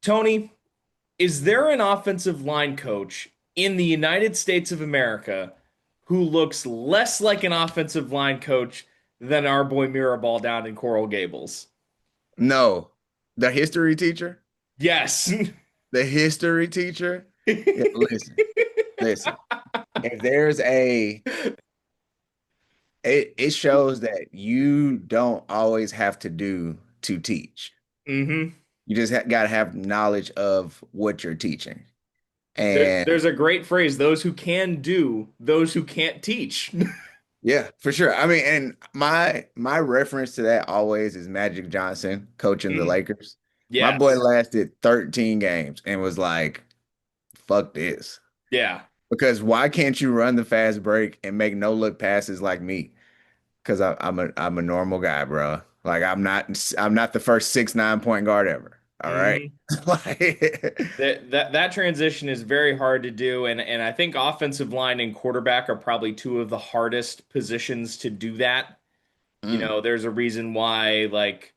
Tony, is there an offensive line coach in the United States of America who looks less like an offensive line coach than our boy Mirabal down in Coral Gables? No, the history teacher, Yes. the history teacher. Yeah, listen. If there's it shows that you don't always have to do to teach. hmm You just got to have knowledge of what you're teaching. And There's a great phrase, those who can do, those who can't teach. yeah, for sure. I mean, and my reference to that always is Magic Johnson coaching the Mm, Lakers. My boy yes. lasted 13 games and was like, "Fuck this." Yeah. Because why can't you run the fast break and make no look passes like me? Because I'm a normal guy, bro. Like I'm not the first 6'9" point guard ever. All right. hmm Like that transition is very hard to do, and I think offensive line and quarterback are probably two of the hardest positions to do that. mm, There's a reason why, like,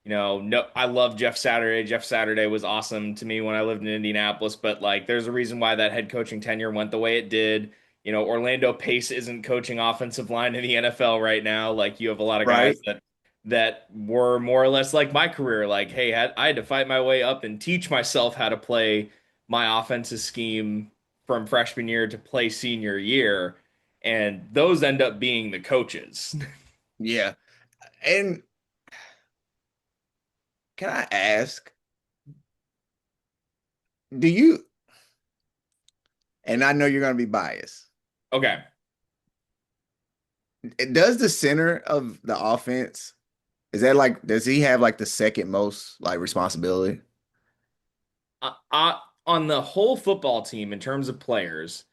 no, I love Jeff Saturday. Jeff Saturday was awesome to me when I lived in Indianapolis, but like, there's a reason why that head coaching tenure went the way it did. Orlando Pace isn't coaching offensive line in the NFL right now. Like, you have a lot of guys right. that were more or less like my career. Like, hey, I had to fight my way up and teach myself how to play my offensive scheme from freshman year to play senior year, and those end up being the coaches. Yeah. And can I ask, do you, and I know you're gonna be biased. Okay. Does the center of the offense, is that like, does he have like the second most like responsibility? On the whole football team, in terms of players,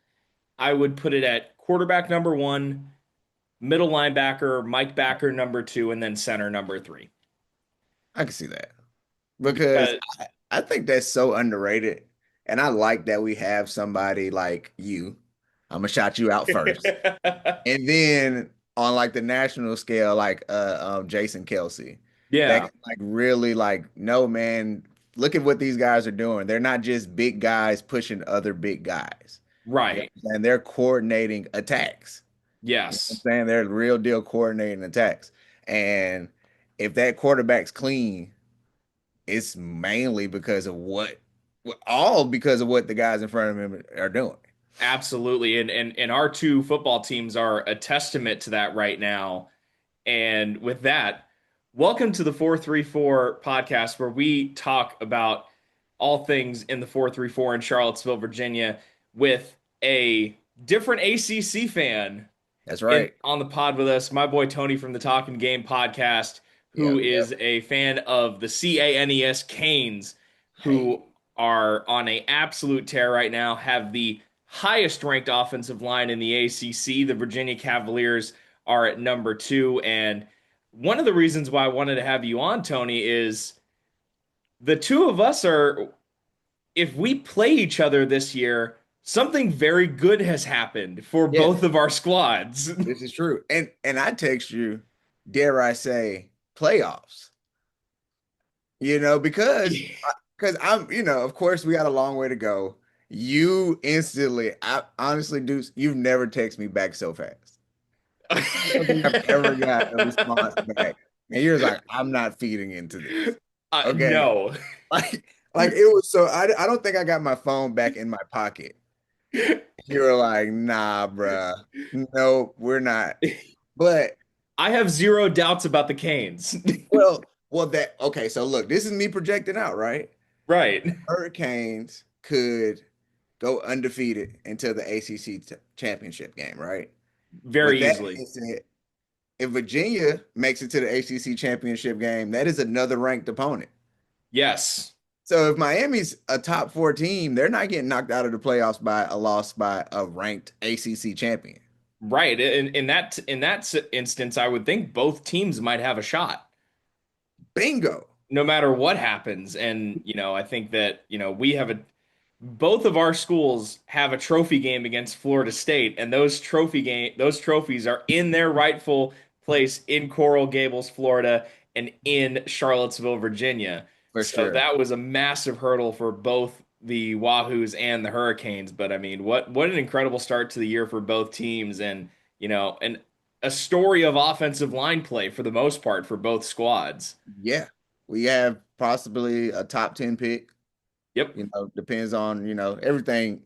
I would put it at quarterback number one, middle linebacker, Mike Backer number two, and then center number three. I can see that because Because I think that's so underrated. And I like that we have somebody like you. I'm gonna shout you out first. And then on like the national scale, like Jason Kelsey, that yeah, can like really like, no man, look at what these guys are doing. They're not just big guys pushing other big guys. You know right. what I'm saying? They're coordinating attacks. You know what Yes, I'm saying? They're real deal coordinating attacks. And if that quarterback's clean, it's mainly because of all because of what the guys in front of him are doing. absolutely. And our two football teams are a testament to that right now. And with that, welcome to the 434 podcast, where we talk about all things in the 434 in Charlottesville, Virginia, with a different ACC fan That's in right. on the pod with us, my boy Tony from the Talking Game podcast, who Yep, is yep. a fan of the Canes Canes, Hey. who are on a absolute tear right now, have the highest ranked offensive line in the ACC. The Virginia Cavaliers are at number two, and one of the reasons why I wanted to have you on, Tony, is the two of us are, if we play each other this year, something very good has happened for Yeah, both of our squads. this is true. And I text you, dare I say, playoffs. Because of course we got a long way to go. You instantly, I honestly, Deuce, you've never texted me back so fast. I don't think I've ever got a response back. And you're like, I'm not feeding into this. Okay. No. Like it was so I don't think I got my phone back in my pocket. You were like, nah, bruh. No, we're not. But I have zero doubts about the Canes. well, that okay. So look, this is me projecting out, right? Right. Hurricanes could go undefeated until the ACC championship game, right? With Very that easily. being said, if Virginia makes it to the ACC championship game, that is another ranked opponent. Yes. So if Miami's a top four team, they're not getting knocked out of the playoffs by a loss by a ranked ACC champion. Right. In that instance, I would think both teams might have a shot, Bingo. no matter what happens. And, I think that, we have a both of our schools have a trophy game against Florida State, and those trophies are in their rightful place in Coral Gables, Florida, and in Charlottesville, Virginia. for So sure. that was a massive hurdle for both the Wahoos and the Hurricanes. But I mean, what an incredible start to the year for both teams, and and a story of offensive line play for the most part for both squads. Yeah. We have possibly a top 10 pick. Yep. Depends on, everything.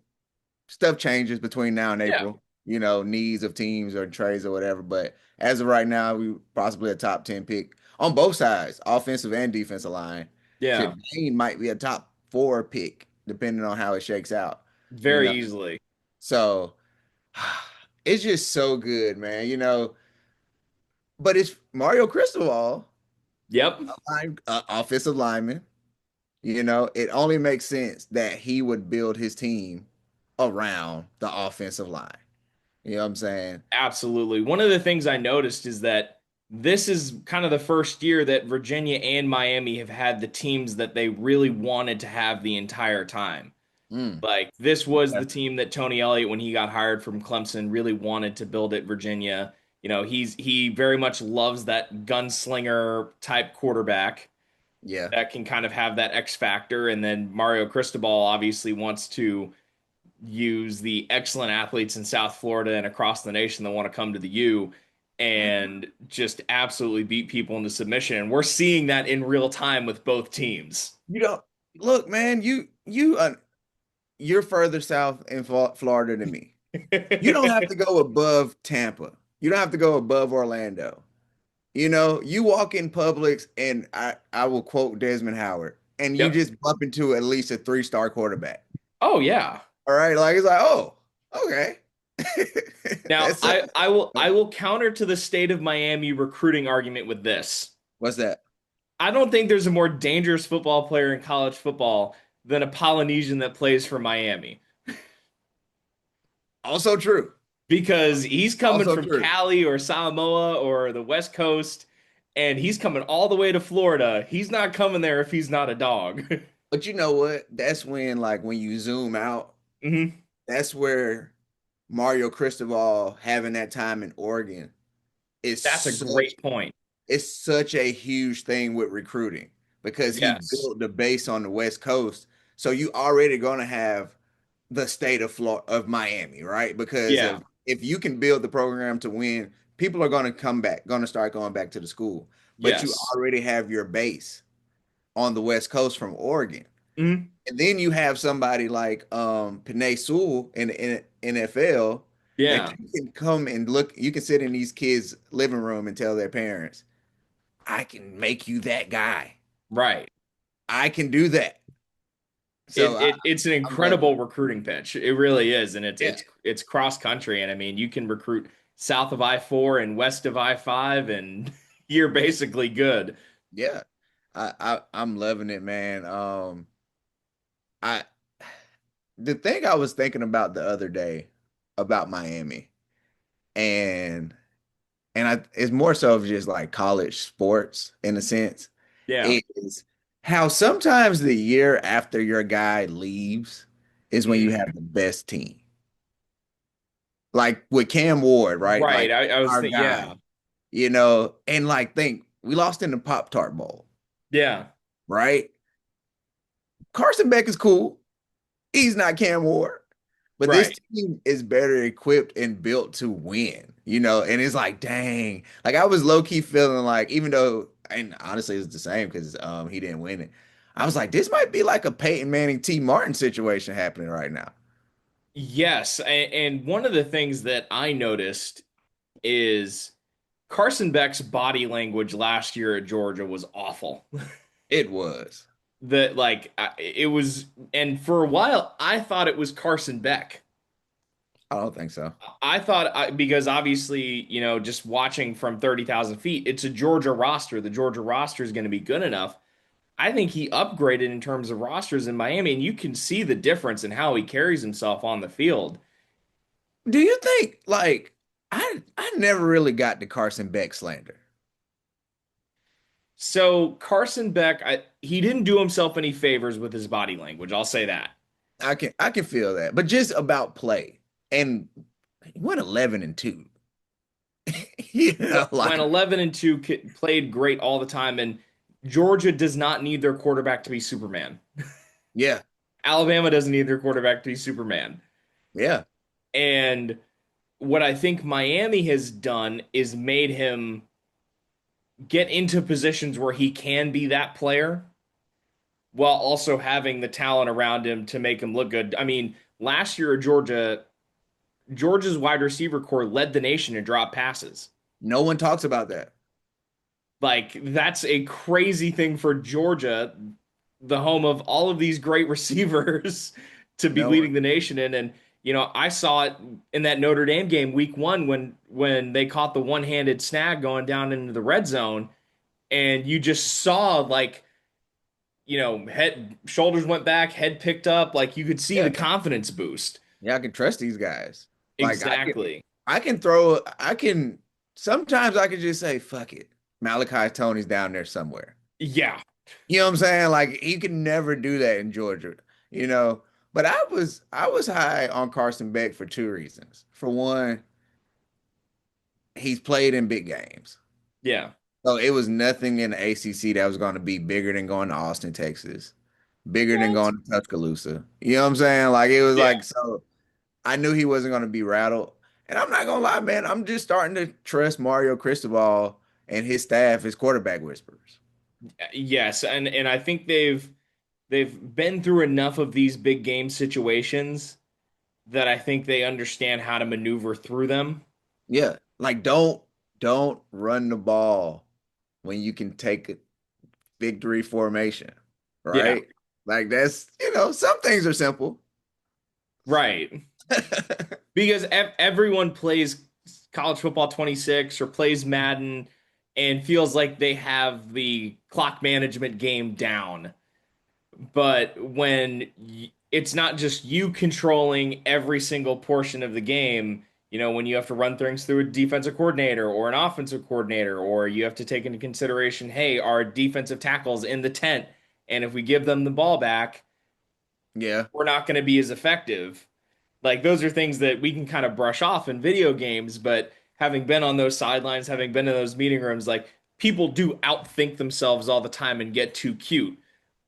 Stuff changes between now and Yeah. April, needs of teams or trades or whatever. But as of right now, we possibly a top 10 pick on both sides, offensive and defensive line. Yeah. Shit, Dane might be a top 4 pick, depending on how it shakes out, you Very know. easily. So it's just so good, man. But it's Mario Cristobal, Yep. offensive lineman. It only makes sense that he would build his team around the offensive line. You know what I'm saying? Absolutely. One of the things I noticed is that this is kind of the first year that Virginia and Miami have had the teams that they really wanted to have the entire time. Mm, Like this was the that's, team that Tony Elliott, when he got hired from Clemson, really wanted to build at Virginia. He very much loves that gunslinger type quarterback yeah. that can kind of have that X factor. And then Mario Cristobal obviously wants to use the excellent athletes in South Florida and across the nation that want to come to the U Mhm. and just absolutely beat people into submission. And we're seeing that in real time with both teams. You don't look, man. You're further south in Florida than me. You don't have to go above Tampa. You don't have to go above Orlando. You walk in Publix, and I will quote Desmond Howard, and you Yep. just bump into at least a 3-star quarterback. Oh yeah. All right, like it's like, oh, okay. Now, That's I will counter to the state of Miami recruiting argument with this. what's that? I don't think there's a more dangerous football player in college football than a Polynesian that plays for Miami, Also true. because he's coming Also from true. Cali or Samoa or the West Coast, and he's coming all the way to Florida. He's not coming there if he's not a dog. But you know what? That's when, like, when you zoom out, hmm that's where Mario Cristobal having that time in Oregon is That's a such great point. it's such a huge thing with recruiting because he Yes. built the base on the West Coast. So you already gonna have the state of Florida, of Miami, right? Because Yeah. of if you can build the program to win, people are gonna come back, gonna start going back to the school. But you Yes. already have your base on the West Coast from Oregon. hmm And then you have somebody like Penei Sewell in NFL that Yeah. you can come and look, you can sit in these kids' living room and tell their parents, I can make you that guy. Right. I can do that. So It's an I'm loving incredible recruiting pitch. It really is, and it's it. it's it's cross country. And I mean, you can recruit south of I-4 and west of I-5, and you're basically good. Yeah. I'm loving it, man. I the thing I was thinking about the other day about Miami and it's more so of just like college sports in a sense, Yeah. is how sometimes the year after your guy leaves is when you Mm. have the best team. Like with Cam Ward, right? Right. Like I was our thinking, guy, yeah, and like think we lost in the Pop Tart Bowl, yeah, right? Carson Beck is cool. He's not Cam Ward. But this right. team is better equipped and built to win. And it's like, dang. Like I was low-key feeling like, even though, and honestly it's the same because he didn't win it. I was like, this might be like a Peyton Manning T. Martin situation happening right now. Yes. And one of the things that I noticed is Carson Beck's body language last year at Georgia was awful. It was. That like it was, and for a while I thought it was Carson Beck. I don't think so. I thought because obviously, just watching from 30,000 feet, it's a Georgia roster. The Georgia roster is going to be good enough. I think he upgraded in terms of rosters in Miami, and you can see the difference in how he carries himself on the field. Do you think like I never really got the Carson Beck slander. So Carson Beck, he didn't do himself any favors with his body language. I'll say that. I can feel that. But just about play. And he went 11-2. Went Like 11-2, played great all the time, and Georgia does not need their quarterback to be Superman. Yeah, Alabama doesn't need their quarterback to be Superman. yeah. And what I think Miami has done is made him get into positions where he can be that player while also having the talent around him to make him look good. I mean, last year Georgia's wide receiver core led the nation in drop passes. No one talks about that. Like that's a crazy thing for Georgia, the home of all of these great receivers, to be No one. leading the nation in. And I saw it in that Notre Dame game week one when they caught the one-handed snag going down into the red zone, and you just saw like head shoulders went back, head picked up, like you could see the Yeah, confidence boost. yeah. I can trust these guys. Like Exactly. I can throw. I can. Sometimes I can just say, "Fuck it." Malachi Tony's down there somewhere. Yeah. You know what I'm saying? Like he could never do that in Georgia, you know. But I was high on Carson Beck for two reasons. For one, he's played in big games. Yeah. So it was nothing in the ACC that was going to be bigger than going to Austin, Texas, bigger than What? going to Tuscaloosa. You know what I'm saying? Like it was Yeah. like so I knew he wasn't going to be rattled. And I'm not gonna lie, man. I'm just starting to trust Mario Cristobal and his staff as quarterback whisperers. Yes, and I think they've been through enough of these big game situations that I think they understand how to maneuver through them. Yeah. Like don't run the ball when you can take a victory formation, Yeah, right? Like that's, some things are simple. right. Because everyone plays college football 26 or plays Madden and feels like they have the clock management game down. But when it's not just you controlling every single portion of the game, when you have to run things through a defensive coordinator or an offensive coordinator, or you have to take into consideration, hey, our defensive tackles in the tent, and if we give them the ball back, Yeah. we're not going to be as effective. Like those are things that we can kind of brush off in video games, but having been on those sidelines, having been in those meeting rooms, like people do outthink themselves all the time and get too cute.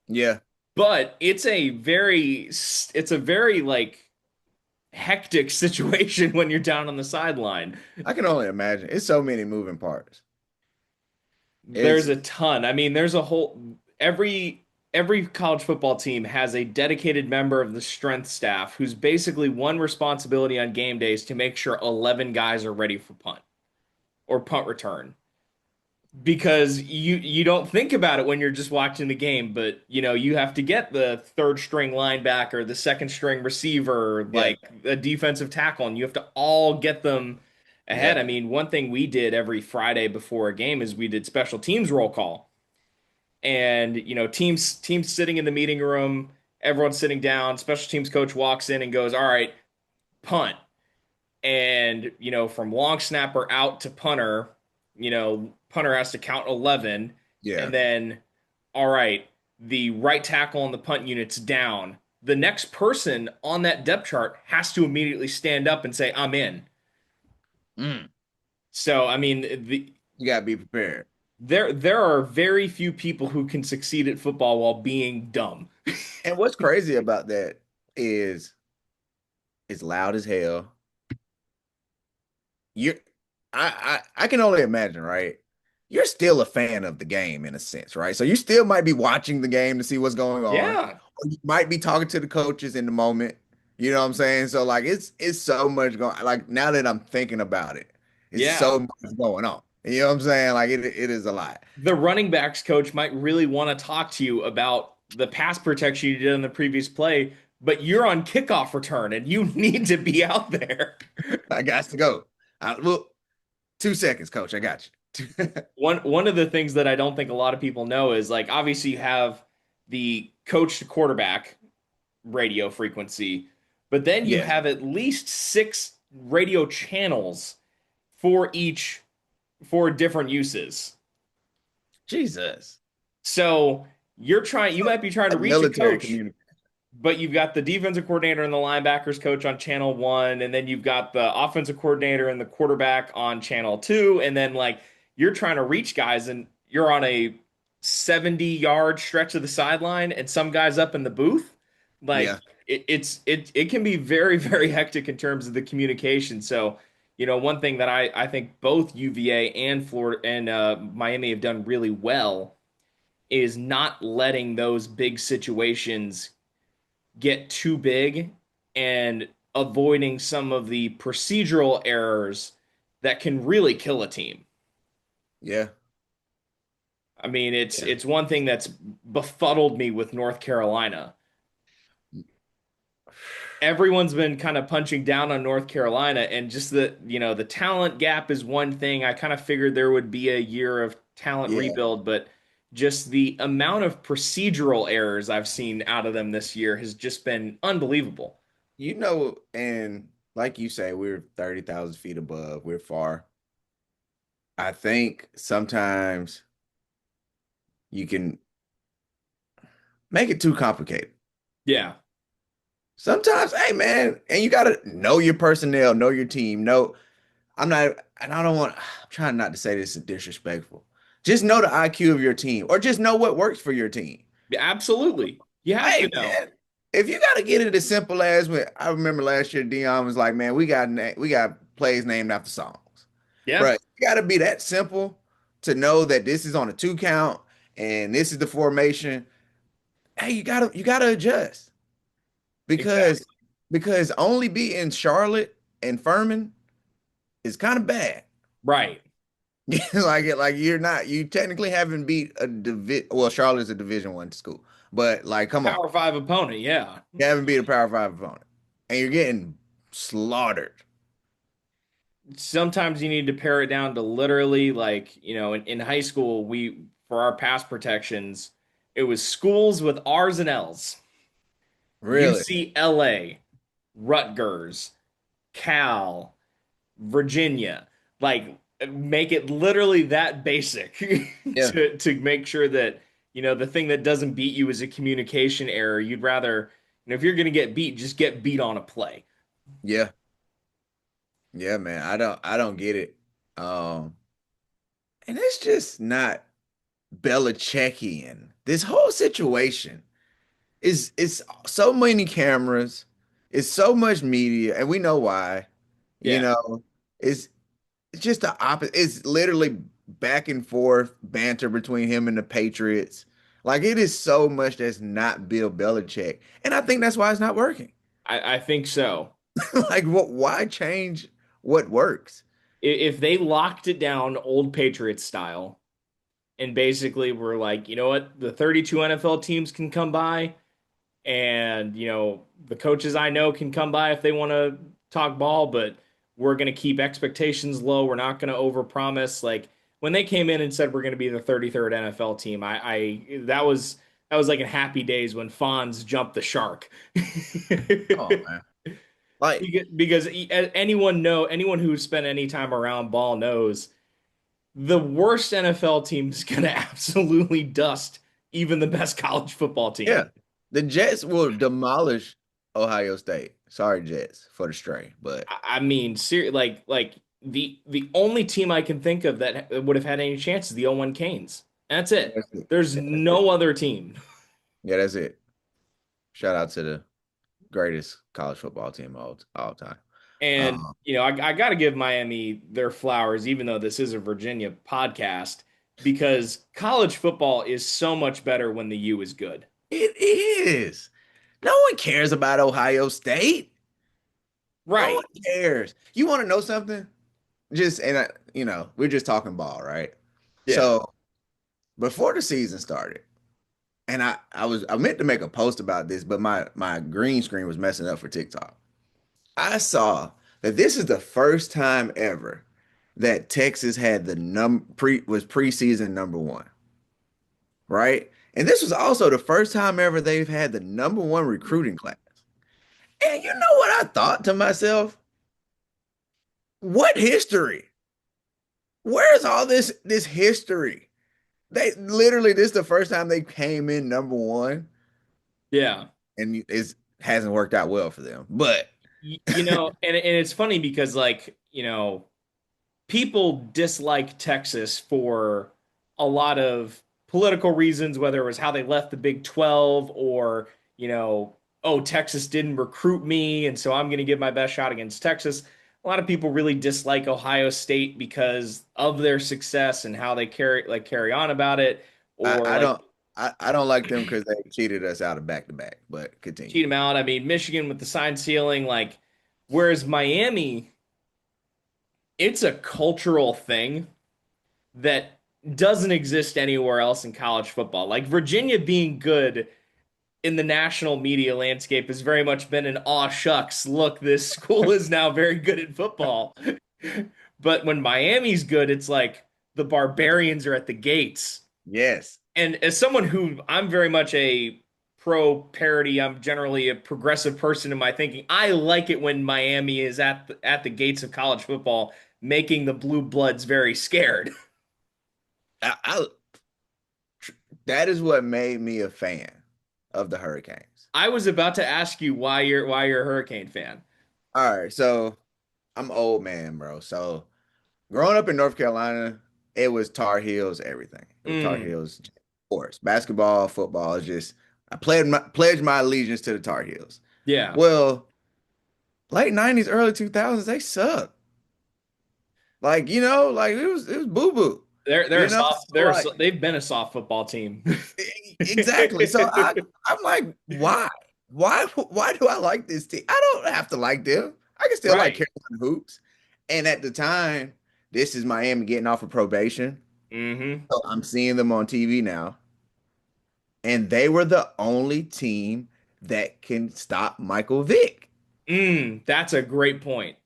Yeah. But it's a very like hectic situation when you're down on the sideline. I can only imagine. It's so many moving parts. There's It's a ton. I mean, there's a whole every college football team has a dedicated member of the strength staff who's basically one responsibility on game days to make sure 11 guys are ready for punt or punt return. Because you don't think about it when you're just watching the game, but you have to get the third string linebacker, the second string receiver, yeah. like a defensive tackle, and you have to all get them ahead. Yeah. I mean, one thing we did every Friday before a game is we did special teams roll call. And teams sitting in the meeting room, everyone's sitting down, special teams coach walks in and goes, "All right, punt." And from long snapper out to punter, punter has to count 11, Yeah. and then all right, the right tackle on the punt unit's down. The next person on that depth chart has to immediately stand up and say, "I'm in." Mm. So I mean, You gotta be prepared. there are very few people who can succeed at football while being dumb. And what's crazy about that is it's loud as hell. You're I can only imagine, right? You're still a fan of the game in a sense, right? So you still might be watching the game to see what's going on, Yeah, or you might be talking to the coaches in the moment. You know what I'm saying? So like it's so much going like now that I'm thinking about it, it's yeah. so much going on. You know what I'm saying? Like it is a lot. The running backs coach might really want to talk to you about the pass protection you did in the previous play, but you're on kickoff return and you need to be out there. I got to go. Well, 2 seconds, coach. I got you. One of the things that I don't think a lot of people know is like obviously you have the coach to quarterback radio frequency, but then you Yeah. have at least six radio channels for each for different uses. Jesus. So you might be trying to Like reach a military coach, community. but you've got the defensive coordinator and the linebackers coach on channel one, and then you've got the offensive coordinator and the quarterback on channel two, and then like you're trying to reach guys and you're on a 70-yard stretch of the sideline and some guys up in the booth. Like Yeah. it can be very, very hectic in terms of the communication. So, one thing that I think both UVA and Florida and Miami have done really well is not letting those big situations get too big and avoiding some of the procedural errors that can really kill a team. Yeah. I mean, it's Yeah. it's one thing that's befuddled me with North Carolina. Everyone's been kind of punching down on North Carolina, and just the talent gap is one thing. I kind of figured there would be a year of talent Yeah. rebuild, but just the amount of procedural errors I've seen out of them this year has just been unbelievable. And like you say, we're 30,000 feet above. We're far. I think sometimes you can make it too complicated. Yeah, Sometimes, hey man, and you gotta know your personnel, know your team. Know I'm not, and I don't want. I'm trying not to say this is disrespectful. Just know the IQ of your team, or just know what works for your team. absolutely. You have Hey to know. man, if you gotta get it as simple as when I remember last year, Dion was like, "Man, we got plays named after songs, bro. Yeah, It gotta be that simple to know that this is on a two count and this is the formation. Hey, you gotta adjust because exactly. only beating Charlotte and Furman is kind of bad. Right. Like you technically haven't beat a Charlotte's a Division 1 school, but like come on, Power five opponent. Yeah. you haven't beat a Power 5 opponent, and you're getting slaughtered. Sometimes you need to pare it down to literally like, in high school, we, for our pass protections, it was schools with R's and L's. Really? UCLA, Rutgers, Cal, Virginia. Like, make it literally that basic Yeah, to make sure that, the thing that doesn't beat you is a communication error. You'd rather, if you're going to get beat, just get beat on a play. yeah, yeah, man. I don't get it. Um, and it's just not Belichickian. This whole situation is so many cameras, it's so much media, and we know why. You Yeah. know, it's it's just the opposite. It's literally back and forth banter between him and the Patriots. Like it is so much that's not Bill Belichick, and I think that's why it's not working. I think so. Like, what? Why change what works? If they locked it down old Patriots style and basically were like, you know what, the 32 NFL teams can come by and, the coaches I know can come by if they want to talk ball, but we're going to keep expectations low. We're not going to overpromise. Like when they came in and said we're going to be the 33rd NFL team, I that was like in Happy Days when Fonz jumped the shark. Oh man, like Because anyone who's spent any time around ball knows the worst NFL team is going to absolutely dust even the best college football yeah, team. the Jets will demolish Ohio State. Sorry, Jets, for the stray, but I mean, like the only team I can think of that would have had any chance is the 0-1 Canes. That's it. that's it. There's Yeah, that's it. no other team. Yeah, that's it. Shout out to the greatest college football team all time. And Um, I got to give Miami their flowers, even though this is a Virginia podcast, because college football is so much better when the U is good. it is. No one cares about Ohio State. No one Right. cares. You want to know something? Just and we're just talking ball, right? Yeah. So before the season started, and I meant to make a post about this, but my green screen was messing up for TikTok. I saw that this is the first time ever that Texas had the preseason number 1, right? And this was also the first time ever they've had the number 1 recruiting class. And you know what I thought to myself? What history? Where's all this history? They literally this is the first time they came in number 1, Yeah. and it hasn't worked out well for them. But And it's funny because like, people dislike Texas for a lot of political reasons, whether it was how they left the Big 12 or, oh, Texas didn't recruit me, and so I'm going to give my best shot against Texas. A lot of people really dislike Ohio State because of their success and how they carry on about it, I, or I like don't I don't like them because they cheated us out of back to back. But continue. cheat them out. I mean, Michigan with the sign stealing, like, whereas Miami, it's a cultural thing that doesn't exist anywhere else in college football. Like Virginia being good in the national media landscape has very much been an aw shucks, look, this school is now very good at football. But when Miami's good, it's like the barbarians are at the gates. Yes. And as someone who I'm very much a pro parity, I'm generally a progressive person in my thinking. I like it when Miami is at the gates of college football, making the blue bloods very scared. I that is what made me a fan of the Hurricanes. I was about to ask you why you're a Hurricane fan. All right, so I'm old man, bro. So growing up in North Carolina, it was Tar Heels everything. It was Tar Mm, Heels sports, basketball, football. It's just I pledged my allegiance to the Tar Heels. yeah, Well, late '90s, early 2000s, they sucked. Like like it was boo boo. they're a soft. So like They've been a soft football team. exactly. So I'm like, why do I like this team? I don't have to like them. I can still like Right. Carolina hoops. And at the time, this is Miami getting off of probation. Hmm. So I'm seeing them on TV now, and they were the only team that can stop Michael Vick. That's a great point.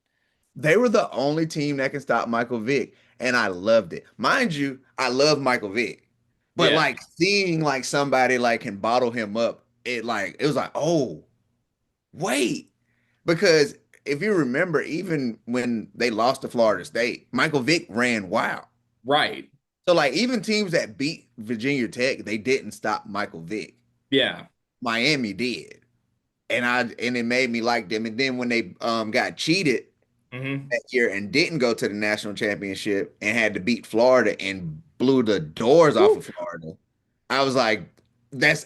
They were the only team that can stop Michael Vick, and I loved it. Mind you, I love Michael Vick, but Yeah. like seeing like somebody like can bottle him up, it was like, oh, wait, because if you remember, even when they lost to Florida State, Michael Vick ran wild. Right. So like even teams that beat Virginia Tech, they didn't stop Michael Vick. Yeah. Miami did. And it made me like them. And then when they got cheated Hmm. that year and didn't go to the national championship and had to beat Florida and blew the doors off Woo. of Florida, I was like,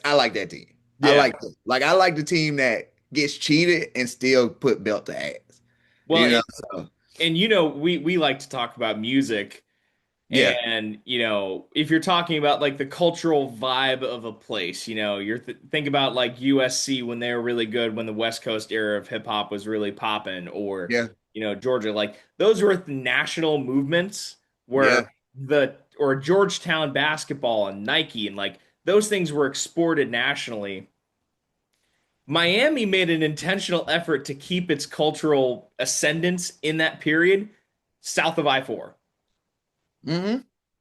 I like that team. Yeah. I like the team that gets cheated and still put belt to ass. Well, You know, so and we like to talk about music. yeah, And, if you're talking about like the cultural vibe of a place, think about like USC when they were really good, when the West Coast era of hip hop was really popping, or, yeah, Georgia, like those were national movements yeah. where or Georgetown basketball and Nike and like those things were exported nationally. Miami made an intentional effort to keep its cultural ascendance in that period south of I-4. Hmm.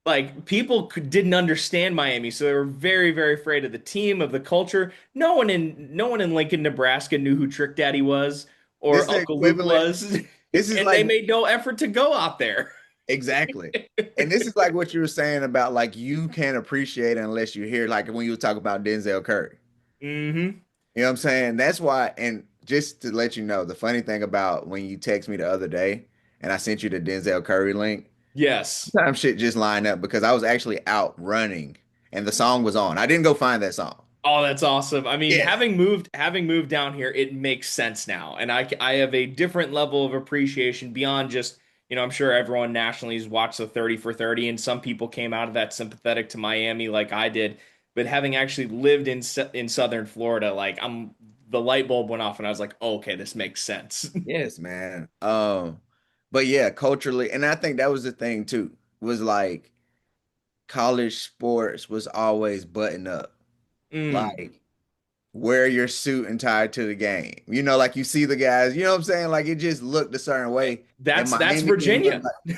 Like people didn't understand Miami, so they were very, very afraid of the team, of the culture. No one in Lincoln, Nebraska knew who Trick Daddy was This or is the Uncle Luke equivalent. was, This is and they like made no effort to go out there. exactly. And this is like what you were saying about like you can't appreciate it unless you hear like when you talk about Denzel Curry. Hmm. You know what I'm saying? That's why, and just to let you know, the funny thing about when you text me the other day and I sent you the Denzel Curry link, Yes. sometimes shit just line up because I was actually out running and the song was on. I didn't go find that song. Oh, that's awesome. I mean, Yeah. having moved down here, it makes sense now, and I have a different level of appreciation beyond just, I'm sure everyone nationally has watched the 30 for 30, and some people came out of that sympathetic to Miami like I did, but having actually lived in Southern Florida, like the light bulb went off, and I was like, oh, okay, this makes sense. Yes, man. But yeah, culturally, and I think that was the thing too, was like college sports was always button up. Mm. Like wear your suit and tie to the game. Like you see the guys, you know what I'm saying? Like it just looked a certain way. And That's Miami didn't look Virginia. like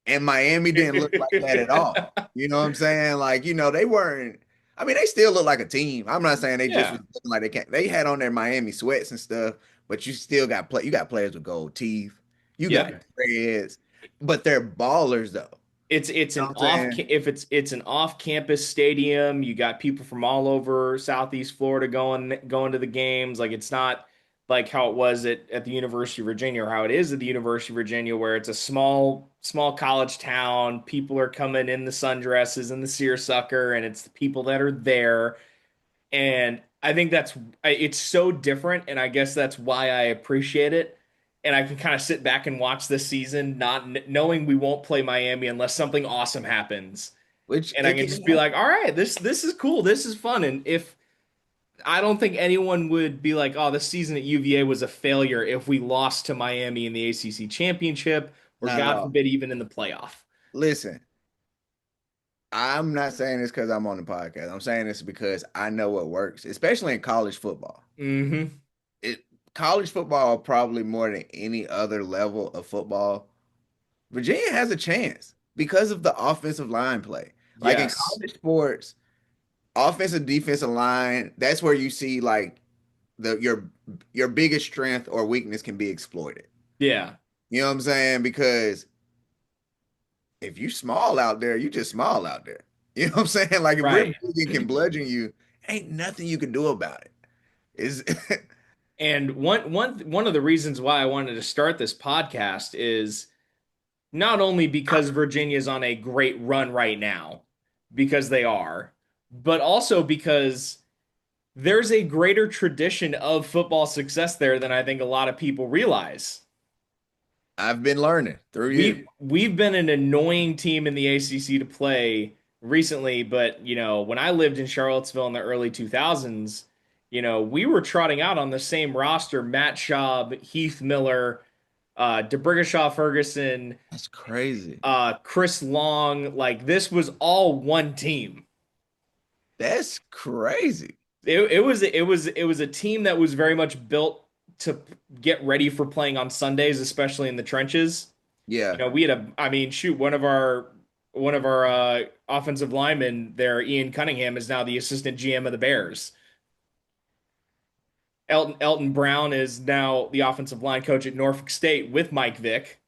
and Miami didn't look like that at all. You know what I'm saying? Like, they weren't, I mean, they still look like a team. I'm not saying they just Yeah. was looking like they can't. They had on their Miami sweats and stuff, but you still you got players with gold teeth. You got Yep. dreads, but they're ballers though. It's You know an what I'm off saying? if it's an off-campus stadium. You got people from all over Southeast Florida going to the games. Like it's not. like how it was at the University of Virginia, or how it is at the University of Virginia, where it's a small college town. People are coming in the sundresses and the seersucker, and it's the people that are there. And I think it's so different, and I guess that's why I appreciate it. And I can kind of sit back and watch this season, not knowing we won't play Miami unless something awesome happens, which and I it can can just be happen. like, all right, this is cool, this is fun. And if I don't think anyone would be like, oh, this season at UVA was a failure if we lost to Miami in the ACC championship, or Not at God all. forbid, even in the playoff. Listen, I'm not saying this because I'm on the podcast. I'm saying this because I know what works, especially in college football. Hmm. It College football probably more than any other level of football. Virginia has a chance because of the offensive line play. Like in Yes. college sports, offensive defensive line, that's where you see like your biggest strength or weakness can be exploited. Yeah. You know what I'm saying? Because if you small out there, you just small out there. You know what I'm saying? Like if we're Right. big and can bludgeon you, ain't nothing you can do about it. Is And one of the reasons why I wanted to start this podcast is not only because Virginia's on a great run right now, because they are, but also because there's a greater tradition of football success there than I think a lot of people realize. I've been learning through you. We've been an annoying team in the ACC to play recently, but when I lived in Charlottesville in the early 2000s, we were trotting out on the same roster: Matt Schaub, Heath Miller, DeBrigashaw Ferguson, That's crazy. Chris Long. Like this was all one team. That's crazy. It was a team that was very much built to get ready for playing on Sundays, especially in the trenches. Yeah. We had I mean, shoot, one of our offensive linemen there, Ian Cunningham, is now the assistant GM of the Bears. Elton Brown is now the offensive line coach at Norfolk State with Mike Vick.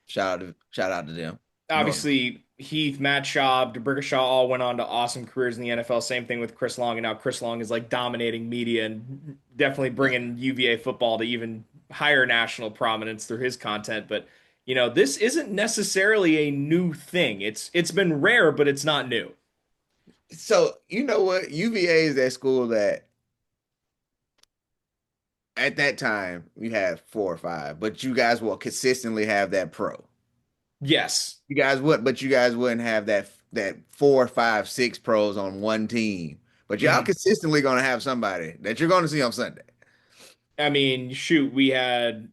Shout out to them. North. Obviously, Heath, Matt Schaub, DeBrigashaw all went on to awesome careers in the NFL. Same thing with Chris Long, and now Chris Long is like dominating media and definitely Yeah. bringing UVA football to even higher national prominence through his content. But this isn't necessarily a new thing. It's been rare, but it's not new. So you know what? UVA is that school that at that time you had 4 or 5, but you guys will consistently have that pro. Yes. But you guys wouldn't have that 4, 5, 6 pros on one team. But y'all Mhm. consistently gonna have somebody that you're gonna see on Sunday. I mean, shoot, we had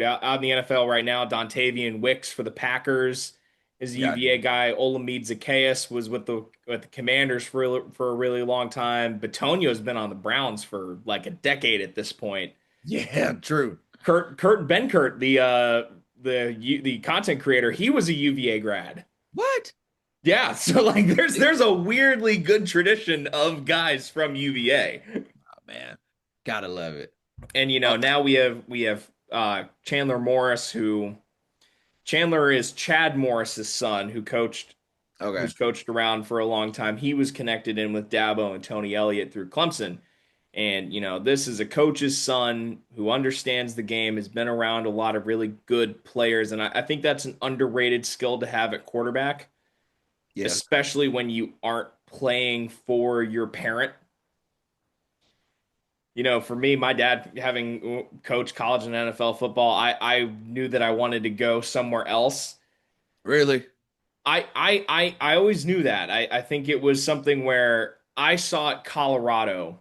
out in the NFL right now. Dontavian Wicks for the Packers is a Gotcha. UVA guy. Olamide Zacchaeus was with the Commanders for a really long time. Batonio's been on the Browns for like a decade at this point. Yeah, true. Kurt Benkert, the content creator, he was a UVA grad. What? Yeah, so like there's a weirdly good tradition of guys from UVA. Oh man, gotta love it. And Oh, now we have Chandler Morris, who Chandler is Chad Morris's son, okay. who's coached around for a long time. He was connected in with Dabo and Tony Elliott through Clemson. And this is a coach's son who understands the game, has been around a lot of really good players, and I think that's an underrated skill to have at quarterback, Yeah, especially when you aren't playing for your parent. For me, my dad having coached college and NFL football, I knew that I wanted to go somewhere else. really. I always knew that. I think it was something where I saw at Colorado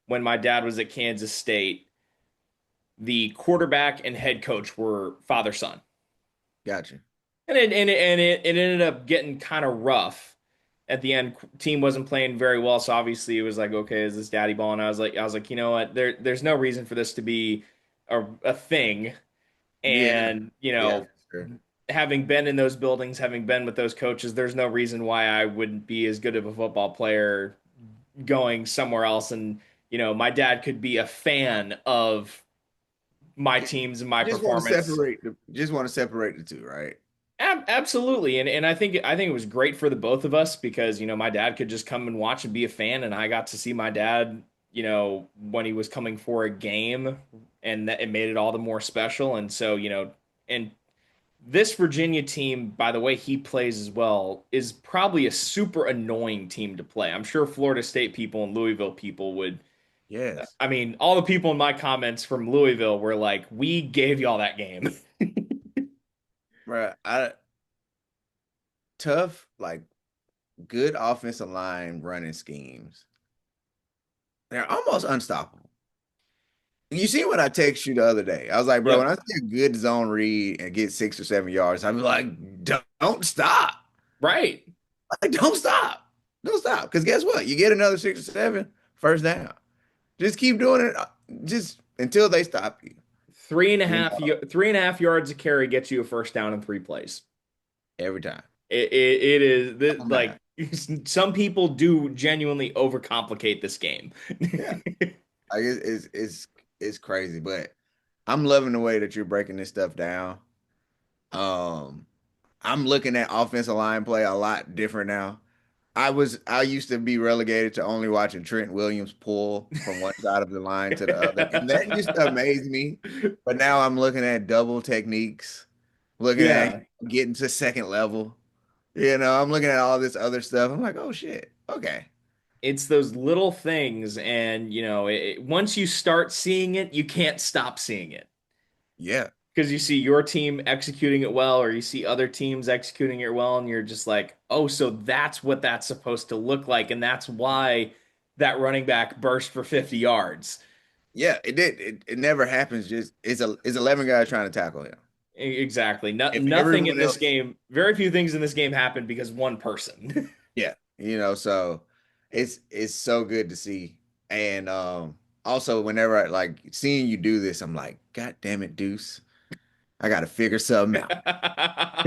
when my dad was at Kansas State. The quarterback and head coach were father son, Gotcha. and it ended up getting kind of rough at the end. Team wasn't playing very well, so obviously it was like, okay, is this daddy ball? And I was like, you know what? There's no reason for this to be a thing. Yeah, And yeah, for sure. having been in those buildings, having been with those coaches, there's no reason why I wouldn't be as good of a football player going somewhere else. And my dad could be a fan of my Ju- teams and my performance. Just want to separate the two, right? Absolutely, and I think it was great for the both of us because my dad could just come and watch and be a fan, and I got to see my dad when he was coming for a game and that it made it all the more special. And so, and this Virginia team, by the way he plays as well, is probably a super annoying team to play. I'm sure Florida State people and Louisville people would. Yes, I mean, all the people in my comments from Louisville were like, "We gave y'all that game." bro. Tough, like good offensive line running schemes. They're almost unstoppable. You see what I text you the other day? I was like, bro, when Yep. I see a good zone read and get 6 or 7 yards, I'm like, don't stop. Right. Like, don't stop. Don't stop. Because guess what? You get another 6 or 7, first down. Just keep doing it. Just until they stop you. You know, 3.5 yards a carry gets you a first down in 3 plays. every time. It is Oh, like man. some people do genuinely overcomplicate this game. Yeah. Like it's crazy, but I'm loving the way that you're breaking this stuff down. Um, I'm looking at offensive line play a lot different now. I used to be relegated to only watching Trent Williams pull from one side of the line to the other, and that used to amaze me. But now I'm looking at double techniques, looking at Yeah, getting to second level. I'm looking at all this other stuff. I'm like, oh shit, okay, it's those little things, and once you start seeing it, you can't stop seeing it yeah, because you see your team executing it well, or you see other teams executing it well, and you're just like, oh, so that's what that's supposed to look like, and that's why that running back burst for 50 yards. yeah. It did. It never happens. Just it's 11 guys trying to tackle him. Exactly. No, If nothing in everyone this else, game, very few things in this game happen because one person. yeah, so it's so good to see. And also whenever I like seeing you do this, I'm like, God damn it, Deuce. I gotta figure something out.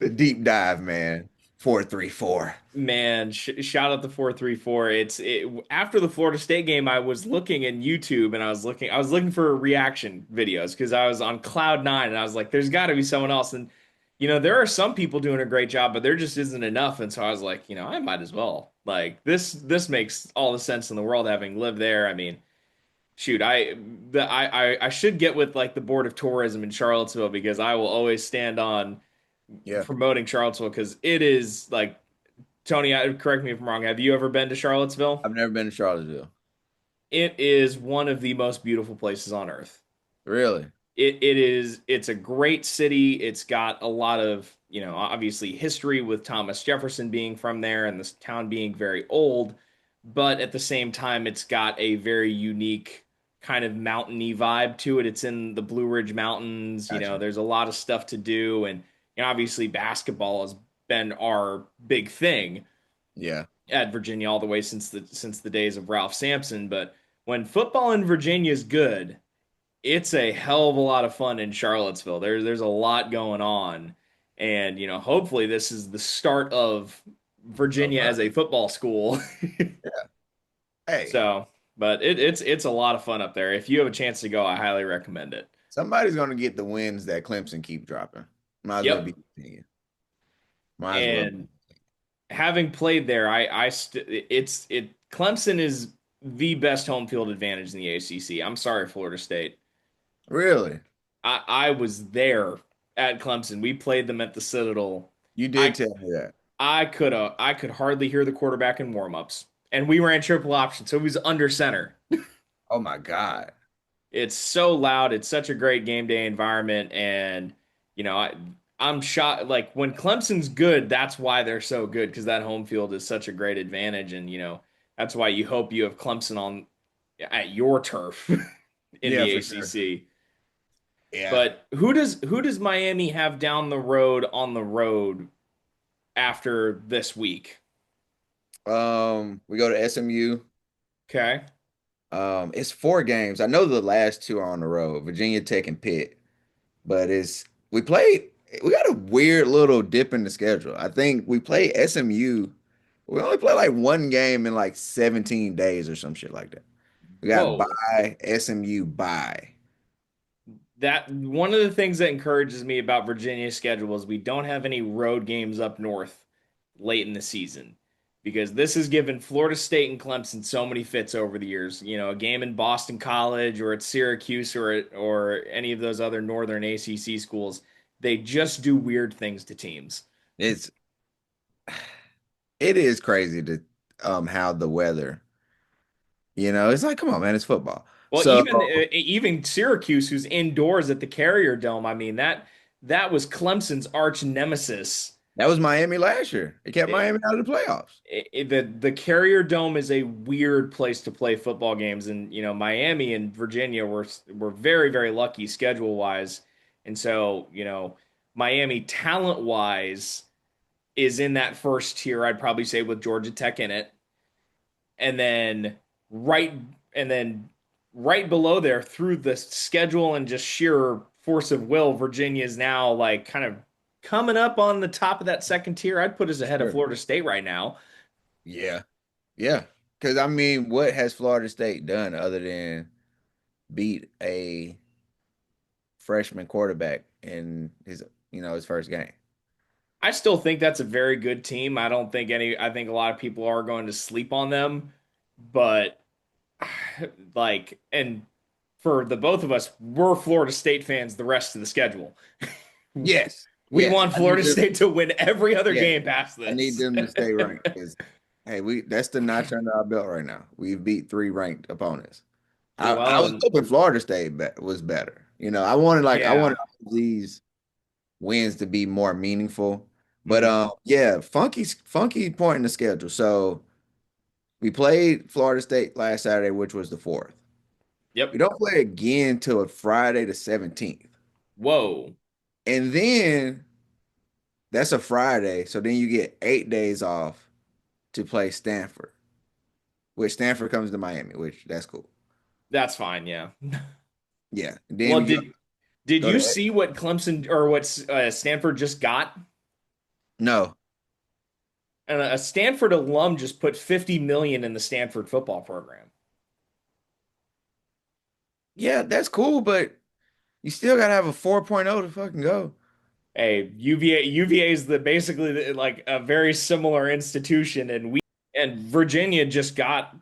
The deep dive, man. 4-3-4. Man, shout out the 434. After the Florida State game, I was looking in YouTube and I was looking for reaction videos because I was on cloud nine and I was like, there's got to be someone else. And there are some people doing a great job, but there just isn't enough. And so I was like, I might as well. Like this makes all the sense in the world having lived there. I mean, shoot, I should get with like the Board of Tourism in Charlottesville because I will always stand on Yeah. promoting Charlottesville because it is like Tony, correct me if I'm wrong. Have you ever been to Charlottesville? I've never been to Charlottesville. It is one of the most beautiful places on earth. Really? It's a great city. It's got a lot of, obviously history with Thomas Jefferson being from there and this town being very old, but at the same time it's got a very unique kind of mountainy vibe to it. It's in the Blue Ridge Mountains, Gotcha. there's a lot of stuff to do and obviously basketball has been our big thing Yeah. at Virginia all the way since the days of Ralph Sampson. But when football in Virginia is good, it's a hell of a lot of fun in Charlottesville. There's a lot going on, and hopefully this is the start of All Virginia as a right. football school. Yeah. Hey, So, but it's a lot of fun up there. If you have a chance to go, I highly recommend it. somebody's gonna get the wins that Clemson keep dropping. Might as well Yep. be Virginia. Might as well be. And having played there, Clemson is the best home field advantage in the ACC. I'm sorry, Florida State. Really? I was there at Clemson. We played them at the Citadel. You did I tell me that. I could hardly hear the quarterback in warmups. And we ran triple option, so he was under center. Oh my God. It's so loud. It's such a great game day environment. And, you know, I, I'm shocked. Like when Clemson's good, that's why they're so good because that home field is such a great advantage. And, that's why you hope you have Clemson on at your turf in Yeah, the for sure. ACC. Yeah. But who does Miami have down the road on the road after this week? We go to SMU. Okay. It's 4 games. I know the last 2 are on the road, Virginia Tech and Pitt, but we got a weird little dip in the schedule. I think we play SMU. We only play like 1 game in like 17 days or some shit like that. We got Whoa. bye, SMU bye. That one of the things that encourages me about Virginia's schedule is we don't have any road games up north late in the season. because this has given Florida State and Clemson so many fits over the years. A game in Boston College or at Syracuse or any of those other northern ACC schools, they just do weird things to teams. It's it is crazy to how the weather, it's like, come on, man, it's football. Well, So even Syracuse, who's indoors at the Carrier Dome, I mean that was Clemson's arch nemesis. that was Miami last year. It kept Miami out of the playoffs. The Carrier Dome is a weird place to play football games, and Miami and Virginia were very very lucky schedule wise, and so Miami talent wise is in that first tier. I'd probably say with Georgia Tech in it, and then right and then right below there through the schedule and just sheer force of will, Virginia is now like kind of coming up on the top of that second tier. I'd put us ahead of Sure. Florida State right now. Yeah. Yeah. Because I mean, what has Florida State done other than beat a freshman quarterback in his first game? I still think that's a very good team. I think a lot of people are going to sleep on them, but like, and for the both of us, we're Florida State fans the rest of the schedule. Yes. We Yes. want Florida State to win every other Yeah. game past I need this. them to stay ranked because hey, that's the notch under our belt right now. We've beat three ranked opponents. I Well, was and hoping Florida State was better. I wanted yeah. these wins to be more meaningful. But Mhm. yeah, funky point in the schedule. So we played Florida State last Saturday, which was the fourth. We Yep. don't play again till Friday the 17th. Whoa. And then that's a Friday. So then you get 8 days off to play Stanford, which Stanford comes to Miami, which that's cool. That's fine, yeah. Yeah. And then Well, we did go you to see what Clemson or what Stanford just got? no. And a Stanford alum just put 50 million in the Stanford football program. Yeah, that's cool, but you still gotta have a 4.0 to fucking go. Hey, UVA is like a very similar institution, and Virginia just got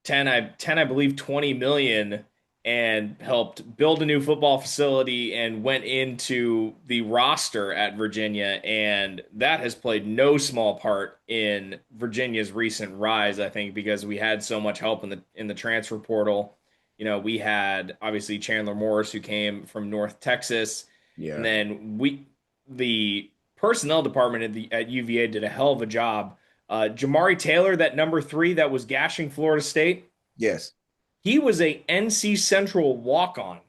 10 I believe 20 million and helped build a new football facility and went into the roster at Virginia, and that has played no small part in Virginia's recent rise, I think, because we had so much help in the transfer portal. We had obviously Chandler Morris who came from North Texas, and Yeah. then the personnel department at UVA did a hell of a job. Jamari Taylor, that number three that was gashing Florida State, Yes. he was a NC Central walk-on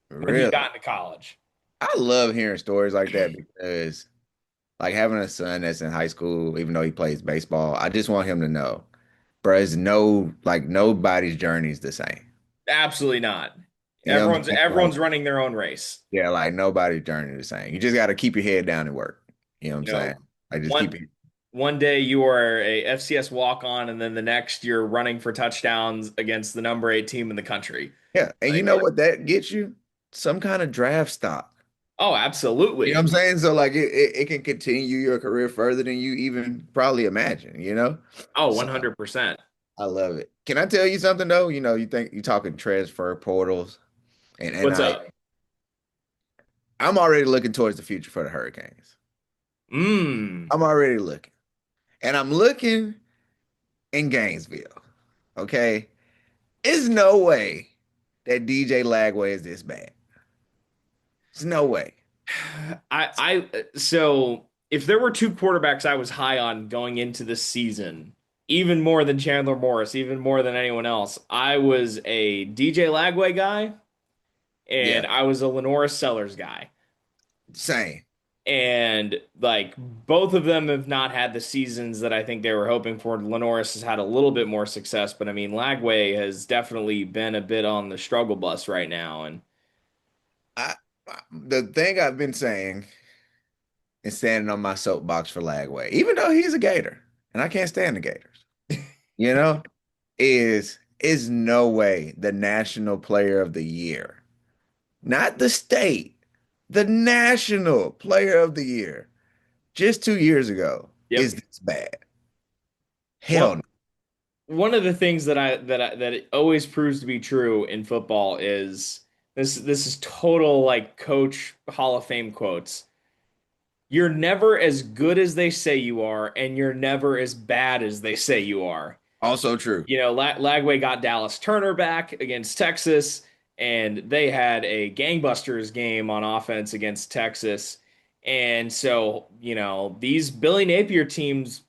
when he Really. got into college. I love hearing stories like that because like having a son that's in high school, even though he plays baseball, I just want him to know, bro, it's nobody's journey is the same. Absolutely not. You know what I'm saying? Like, Everyone's running their own race. yeah, like nobody's journey is the same. You just got to keep your head down and work. You know what I'm You saying? know, Like just keep one it. one day you are a FCS walk-on, and then the next you're running for touchdowns against the number eight team in the country. Yeah. And you Like, know what that gets you? Some kind of draft stock. oh, You know what absolutely. I'm saying? So like it can continue your career further than you even probably imagine, you know? Oh, So 100%. I love it. Can I tell you something though? You think you talking transfer portals and What's I up? I'm already looking towards the future for the Hurricanes. Mmm. I'm already looking. And I'm looking in Gainesville. Okay. There's no way that DJ Lagway is this bad. There's no way. So if there were two quarterbacks I was high on going into this season, even more than Chandler Morris, even more than anyone else, I was a DJ Lagway guy Yeah. and I was a Lenora Sellers guy. Same. And like both of them have not had the seasons that I think they were hoping for. Lenoris has had a little bit more success, but I mean Lagway has definitely been a bit on the struggle bus right now. And The thing I've been saying and standing on my soapbox for Lagway, even though he's a Gator, and I can't stand the Gators, you know, is no way the national player of the year, not the state, the national player of the year, just 2 years ago, yep. is this bad. Hell One no. one of the things that it always proves to be true in football is this is total like coach Hall of Fame quotes. You're never as good as they say you are, and you're never as bad as they say you are. Also true. Lagway got Dallas Turner back against Texas, and they had a gangbusters game on offense against Texas. And so, these Billy Napier teams,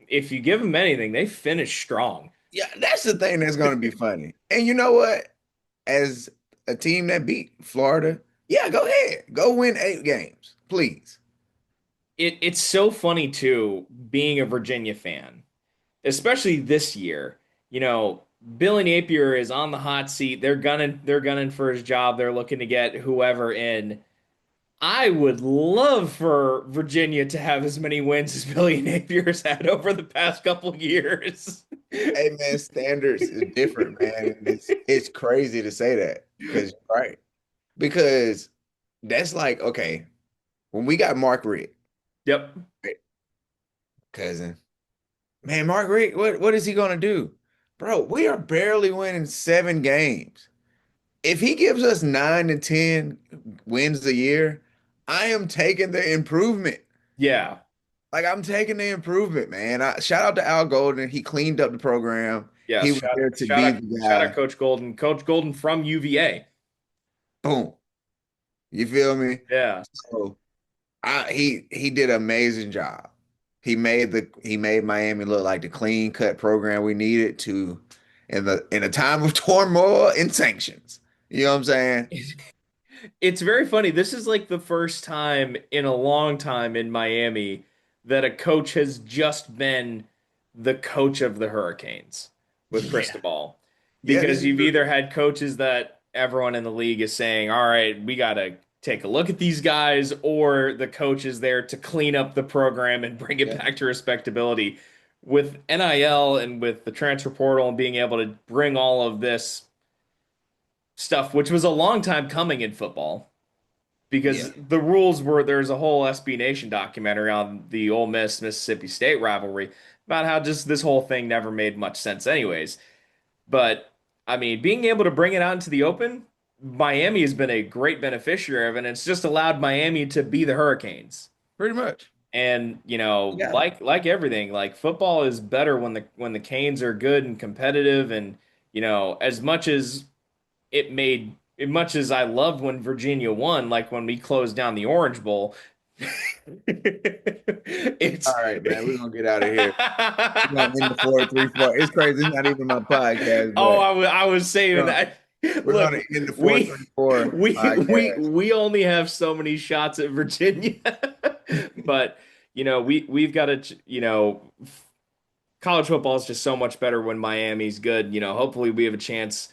if you give them anything, they finish strong. Yeah, that's the thing that's going to be funny. And you know what? As a team that beat Florida, yeah, go ahead. Go win 8 games, please. It's so funny too, being a Virginia fan, especially this year. You know, Billy Napier is on the hot seat. They're gunning for his job. They're looking to get whoever in. I would love for Virginia to have as many wins as Billy Napier's had over the past couple years. Hey man, standards is different, man. And it's crazy to say that because right. Because that's like, okay, when we got Mark Richt, Yep. right, cousin, man, Mark Richt, what is he gonna do? Bro, we are barely winning 7 games. If he gives us 9 to 10 wins a year, I am taking the improvement. Yeah. Like I'm taking the improvement, man. Shout out to Al Golden. He cleaned up the program. Yes. He was Shout there to shout be out the shout out guy. Coach Golden. Coach Golden from UVA. Boom. You feel me? Yeah. So he did an amazing job. He made Miami look like the clean cut program we needed to in a time of turmoil and sanctions. You know what I'm saying? It's very funny. This is like the first time in a long time in Miami that a coach has just been the coach of the Hurricanes with Yeah. Cristobal. Yeah, this Because is you've true. either had coaches that everyone in the league is saying, all right, we got to take a look at these guys, or the coach is there to clean up the program and bring it Yeah. back to respectability. With NIL and with the transfer portal and being able to bring all of this stuff, which was a long time coming in football Yeah. because the rules were there's a whole SB Nation documentary on the Ole Miss Mississippi State rivalry about how just this whole thing never made much sense, anyways. But I mean, being able to bring it out into the open, Miami has been a great beneficiary of it, and it's just allowed Miami to be the Hurricanes. Pretty much. And Yeah. like everything, like football is better when the Canes are good and competitive, and as much as much as I loved when Virginia won, like when we closed down the Orange Bowl. All It's right, man. We're gonna get out of here. We're gonna end the 4-3-4. It's crazy. It's not even my podcast, oh, but I was saving we're that. we're Look, gonna end the four we three four podcast. we only have so many shots at Virginia, but we've got to college football is just so much better when Miami's good. Hopefully we have a chance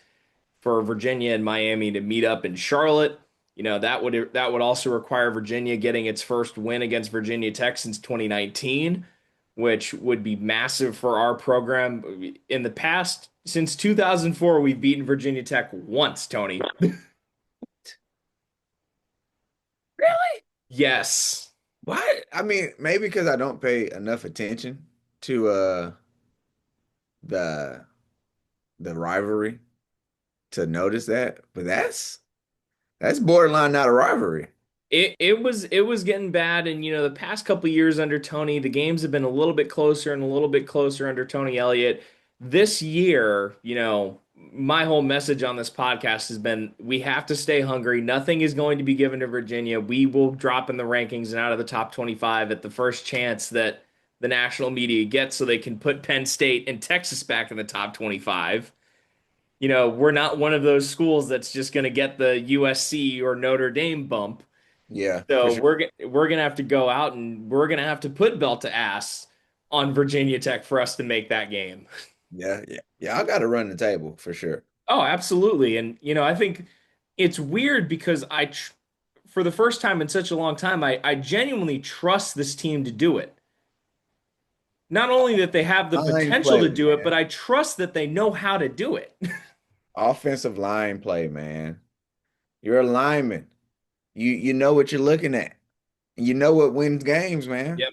for Virginia and Miami to meet up in Charlotte. That would also require Virginia getting its first win against Virginia Tech since 2019, which would be massive for our program. In the past, since 2004, we've beaten Virginia Tech once, Tony. Really? Yes. Why? I mean, maybe because I don't pay enough attention to the the rivalry to notice that. But that's borderline not a rivalry. It was getting bad, and the past couple years under Tony, the games have been a little bit closer and a little bit closer under Tony Elliott. This year, my whole message on this podcast has been we have to stay hungry. Nothing is going to be given to Virginia. We will drop in the rankings and out of the top 25 at the first chance that the national media gets so they can put Penn State and Texas back in the top 25. We're not one of those schools that's just going to get the USC or Notre Dame bump. Yeah, for So sure. we're gonna have to go out and we're gonna have to put belt to ass on Virginia Tech for us to make that game. Yeah, yeah. Yeah, I gotta run the table for sure. Oh, absolutely. And I think it's weird because for the first time in such a long time, I genuinely trust this team to do it. Not only that they have the Line potential play, to do it, but man. I trust that they know how to do it. Offensive line play, man. You're a lineman. You know what you're looking at. You know what wins games, man. Yep.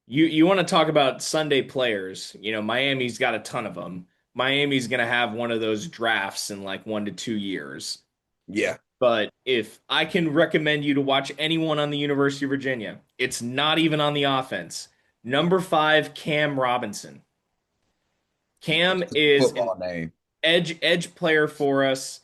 You want to talk about Sunday players? Miami's got a ton of them. Miami's going to have one of those drafts in like 1 to 2 years. Yeah. But if I can recommend you to watch anyone on the University of Virginia, it's not even on the offense. Number 5, Cam Robinson. Cam Just a is an football name. edge player for us,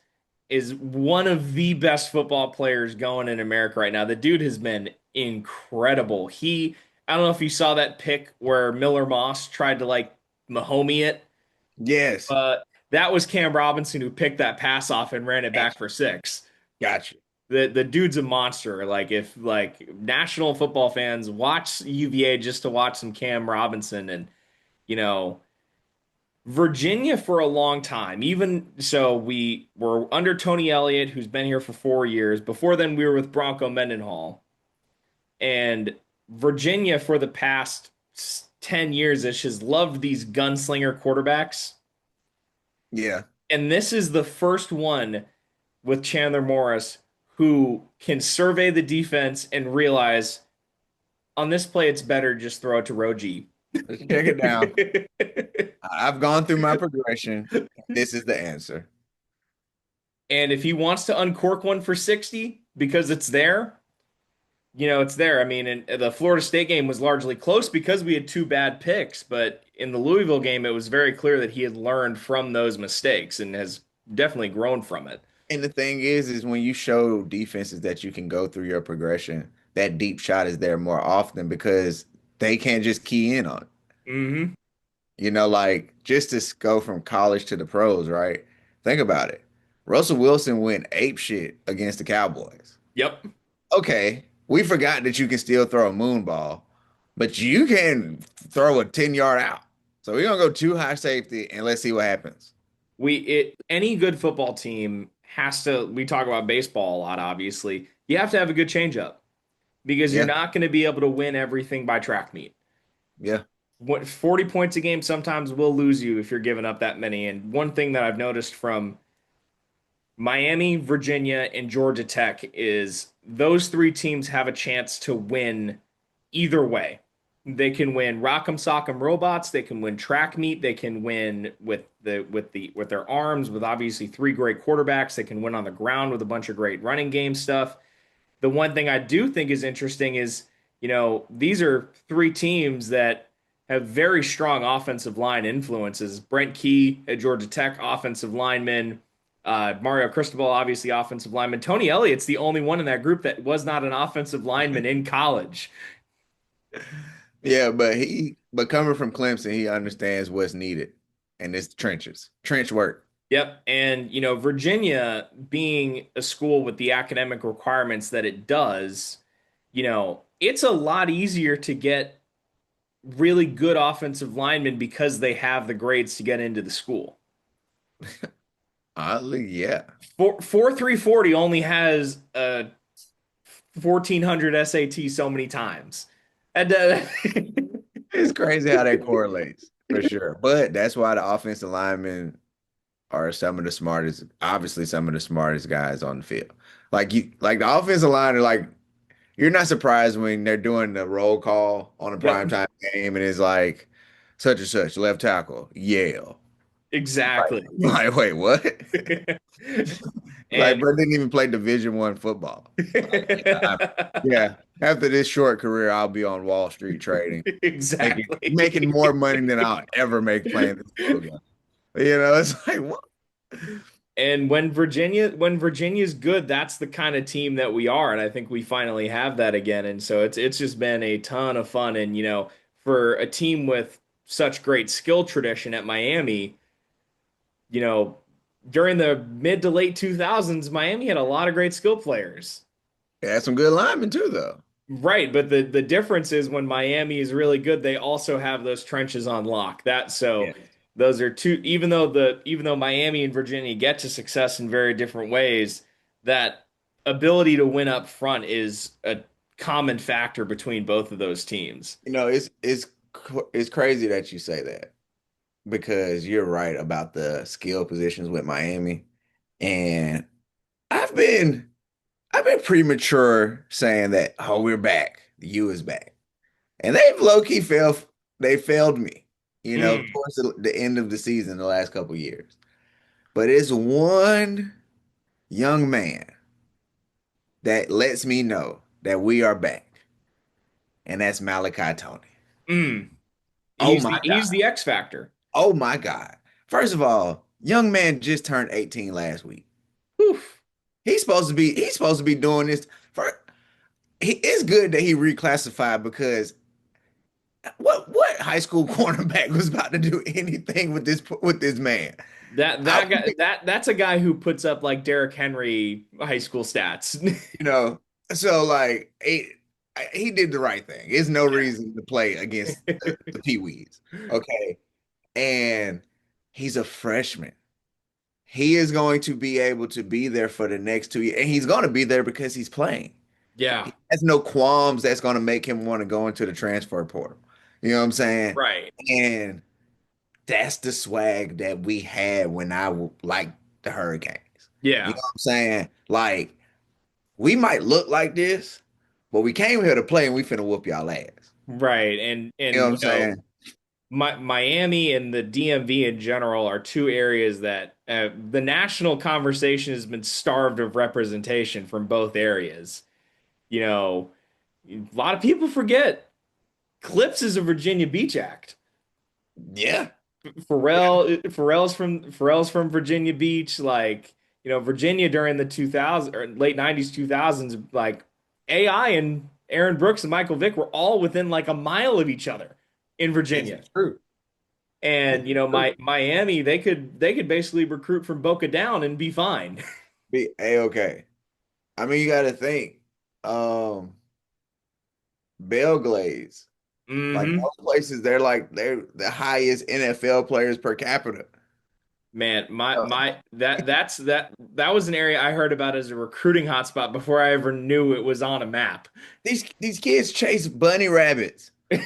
is one of the best football players going in America right now. The dude has been incredible. I don't know if you saw that pick where Miller Moss tried to like Mahomie it, Yes. but that was Cam Robinson who picked that pass off and ran it back Gotcha. for six. Gotcha. The dude's a monster. Like if like national football fans watch UVA just to watch some Cam Robinson and you know Virginia for a long time. Even so, we were under Tony Elliott, who's been here for 4 years. Before then, we were with Bronco Mendenhall. And Virginia, for the past 10 years ish, has loved these gunslinger quarterbacks. Yeah. And this is the first one with Chandler Morris who can survey the defense and realize on this play, it's better just throw it to Roji. Let's check it down. I've gone through my progression. This is the answer. And if he wants to uncork one for 60 because it's there, it's there. I mean, and the Florida State game was largely close because we had two bad picks, but in the Louisville game, it was very clear that he had learned from those mistakes and has definitely grown from it. And the thing is when you show defenses that you can go through your progression, that deep shot is there more often because they can't just key in on it. Hmm. Like just to go from college to the pros, right? Think about it. Russell Wilson went ape shit against the Cowboys. Yep. Okay, we forgot that you can still throw a moon ball, but you can throw a 10-yard out. So we're gonna go too high safety and let's see what happens. Any good football team has to, we talk about baseball a lot, obviously. You have to have a good changeup because you're Yeah, not going to be able to win everything by track meet. yeah, What 40 points a game sometimes will lose you if you're giving up that many. And one thing that I've noticed from Miami, Virginia, and Georgia Tech is those three teams have a chance to win either way. They can win Rock'em Sock'em Robots, they can win track meet, they can win with their arms, with obviously three great quarterbacks, they can win on the ground with a bunch of great running game stuff. The one thing I do think is interesting is, these are three teams that have very strong offensive line influences. Brent Key at Georgia Tech, offensive lineman. Mario Cristobal, obviously offensive lineman. Tony Elliott's the only one in that group that was not an offensive lineman in college. yeah. But coming from Clemson, he understands what's needed, and it's trenches, trench work. Yep. And, Virginia being a school with the academic requirements that it does, it's a lot easier to get really good offensive linemen because they have the grades to get into the school. Oddly, yeah. 340 only has a 1400 SAT so many times. And, It's crazy how that correlates for sure. But that's why the offensive linemen are some of the smartest, obviously some of the smartest guys on the field. Like the offensive line are like you're not surprised when they're doing the roll call on a yep, primetime game and it's like such and such left tackle, Yale. Like, exactly. like wait, what? Like, And bro didn't even play Division I football. Like, yeah. After this short career, I'll be on Wall Street trading, making exactly. more money than I'll ever make playing this program. It's like what? And when Virginia's good, that's the kind of team that we are, and I think we finally have that again. And so it's just been a ton of fun. And for a team with such great skill tradition at Miami, you know, during the mid to late 2000s, Miami had a lot of great skill players. They had some good linemen too, though. Right, but the difference is when Miami is really good, they also have those trenches on lock. Yeah. Those are two, even though Miami and Virginia get to success in very different ways, that ability to win up front is a common factor between both of those teams. It's crazy that you say that because you're right about the skill positions with Miami, and I've been I've been premature saying that, oh, we're back. The U is back. and they've low key failed. They failed me, Mm, towards the end of the season the last couple years. But it's one young man that lets me know that we are back, and that's Malachi Tony. mm. Oh He's my he's God. the X factor. Oh my God. First of all, young man just turned 18 last week. Oof. He's supposed to be doing this for it's good that he reclassified because what high school cornerback was about to do anything with this man? That I, that guy that's a guy who puts up like Derrick Henry high school stats. you know, so like he did the right thing. There's no reason to play against the Pee Wees. Okay. And he's a freshman. He is going to be able to be there for the next 2 years. And he's going to be there because he's playing. Yeah, He has no qualms that's going to make him want to go into the transfer portal. You know what I'm saying? right. And that's the swag that we had when liked the Hurricanes. You Yeah, know what I'm saying? Like, we might look like this, but we came here to play and we finna whoop y'all ass. right. You know what And I'm saying? Miami and the DMV in general are two areas that the national conversation has been starved of representation from both areas. You know, a lot of people forget Clips is a Virginia Beach act. Yeah. Pharrell's from Virginia Beach. Like, Virginia during the 2000s or late 90s, 2000s, like AI and Aaron Brooks and Michael Vick were all within like a mile of each other in It's Virginia. true. And It's true. Miami, they could basically recruit from Boca down and be fine. Be A-okay. I mean, you got to think, um, Belgrades, like Hmm. most places, they're the highest NFL players per capita. Man, my Uh, my that was an area I heard about as a recruiting hotspot before I ever knew it was on a map. these kids chase bunny rabbits, and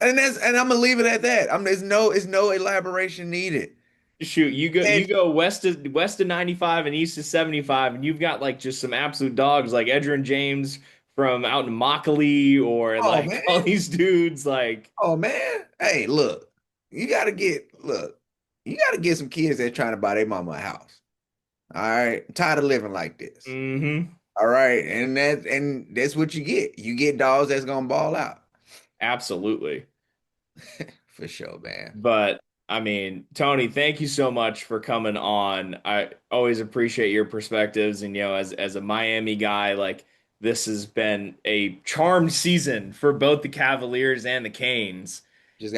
I'm gonna leave it at that. There's no elaboration needed. Shoot, you go And you go west of 95 and east of 75, and you've got like just some absolute dogs like Edgerrin James from out in Immokalee or oh like all man, these dudes like oh man, hey, look, you gotta get some kids that trying to buy their mama a house. All right, I'm tired of living like this. hmm All right, and that's what you get. You get dogs that's gonna ball out absolutely. for sure, man. But I mean, Tony, thank you so much for coming on. I always appreciate your perspectives, and as a Miami guy, like this has been a charmed season for both the Cavaliers and the Canes. Just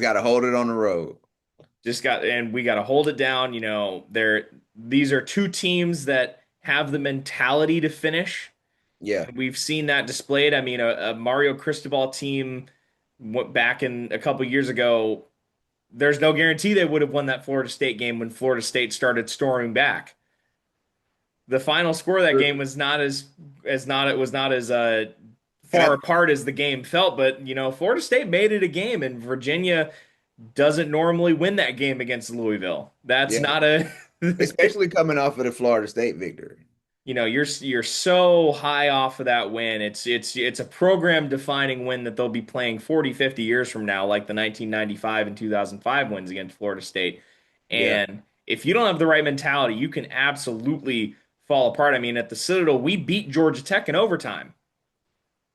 gotta hold it on the road. And we got to hold it down. These are two teams that have the mentality to finish. Yeah. We've seen that displayed. I mean, a Mario Cristobal team went back in a couple years ago. There's no guarantee they would have won that Florida State game when Florida State started storming back. The final score of that game was not as not it was not as And far apart as the game felt, but Florida State made it a game, and Virginia doesn't normally win that game against Louisville. That's yeah, not a especially coming off of the Florida State victory. you're so high off of that win. It's a program defining win that they'll be playing 40, 50 years from now, like the 1995 and 2005 wins against Florida State. Yeah. And if you don't have the right mentality, you can absolutely fall apart. I mean, at the Citadel, we beat Georgia Tech in overtime.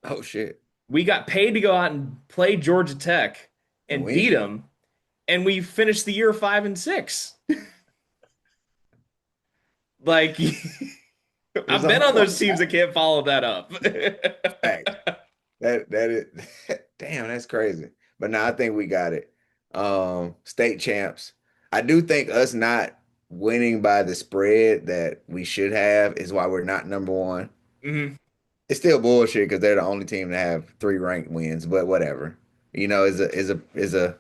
Oh shit. We got paid to go out and play Georgia Tech And and we beat them, and we finished the year 5-6. Like it's I've a been on whole those teams that can't follow that up. fact. That is damn, that's crazy. But now I think we got it. State champs. I do think us not winning by the spread that we should have is why we're not number one. Mhm. It's still bullshit because they're the only team to have three ranked wins, but whatever. Is a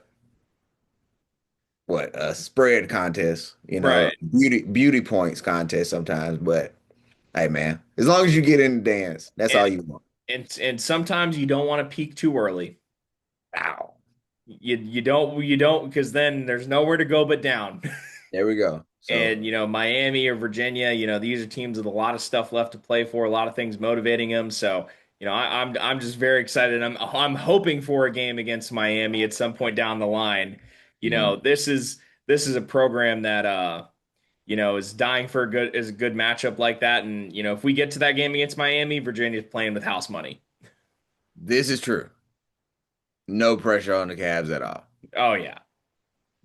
what a spread contest, Right. beauty points contest sometimes. But hey, man, as long as you get in the dance, that's all And you want. and sometimes you don't want to peak too early. Ow. You don't because then there's nowhere to go but down. There we go. So And Miami or Virginia, these are teams with a lot of stuff left to play for, a lot of things motivating them. So, I'm just very excited. I'm hoping for a game against Miami at some point down the line. You Mm. know, this is a program that is dying for a good matchup like that. And if we get to that game against Miami, Virginia's playing with house money. This is true. No pressure on the Cavs at all. Oh yeah.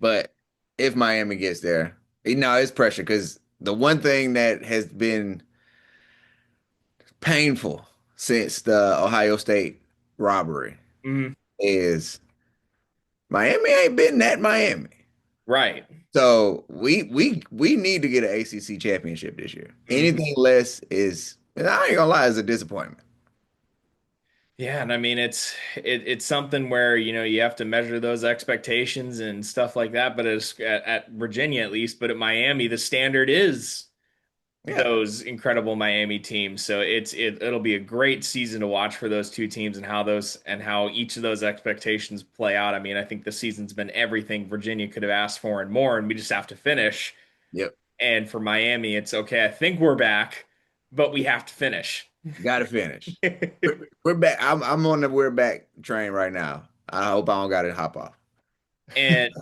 But if Miami gets there, no, it's pressure because the one thing that has been painful since the Ohio State robbery Mhm. is Miami ain't been that Miami. Right. So we need to get an ACC championship this year. Mhm. Anything less is, and I ain't gonna lie, is a disappointment. Yeah, and I mean it's something where you have to measure those expectations and stuff like that. But at Virginia at least, but at Miami, the standard is Yeah. those incredible Miami teams. So it'll be a great season to watch for those two teams and how each of those expectations play out. I mean, I think the season's been everything Virginia could have asked for and more, and we just have to finish. Yep. And for Miami, it's okay. I think we're back, but we have to finish. Got to finish. We're back. I'm on the we're back train right now. I hope I don't got to hop off. And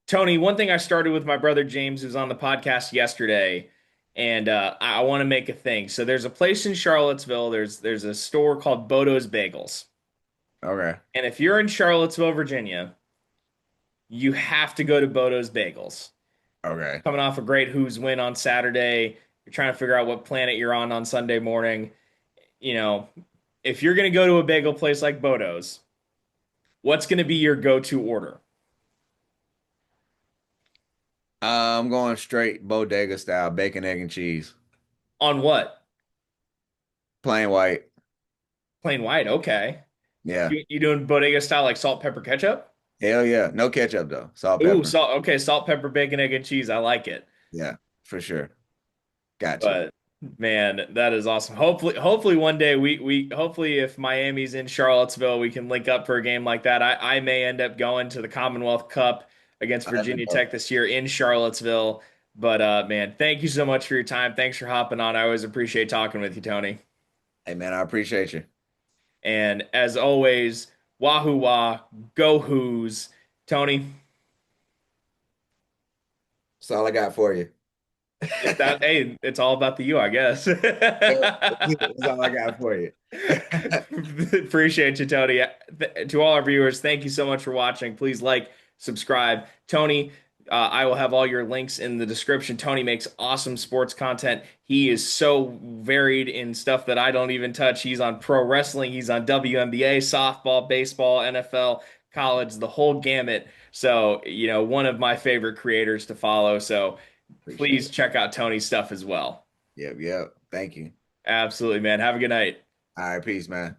Tony, one thing I started with my brother James, who's on the podcast yesterday, and I want to make a thing. So there's a place in Charlottesville. There's a store called Bodo's Bagels, Okay. and if you're in Charlottesville, Virginia, you have to go to Bodo's Bagels. Okay. Coming off a great Who's win on Saturday, you're trying to figure out what planet you're on Sunday morning. You know, if you're going to go to a bagel place like Bodo's, what's going to be your go-to order? I'm going straight bodega style, bacon, egg, and cheese. On what? Plain white. Plain white. Okay. Yeah. You doing bodega style like salt, pepper, ketchup? Hell yeah. No ketchup though. Salt, Ooh, pepper. salt. Okay, salt, pepper, bacon, egg, and cheese. I like it. Yeah, for sure. Got to. But man, that is awesome. Hopefully one day hopefully if Miami's in Charlottesville, we can link up for a game like that. I may end up going to the Commonwealth Cup against I Virginia know. Tech this year in Charlottesville. But man, thank you so much for your time. Thanks for hopping on. I always appreciate talking with you, Tony. Hey man, I appreciate you. And as always, wahoo wah, go Who's. Tony, That's all I got for you. hey, it's all about the you, I guess. That's all I got for you. Appreciate you, Tony. To all our viewers, thank you so much for watching. Please like, subscribe. Tony, I will have all your links in the description. Tony makes awesome sports content. He is so varied in stuff that I don't even touch. He's on pro wrestling, he's on WNBA, softball, baseball, NFL, college, the whole gamut. So, one of my favorite creators to follow. So, Appreciate please it. check out Tony's stuff as well. Yep, yep. Thank you. Absolutely, man. Have a good night. All right, peace, man.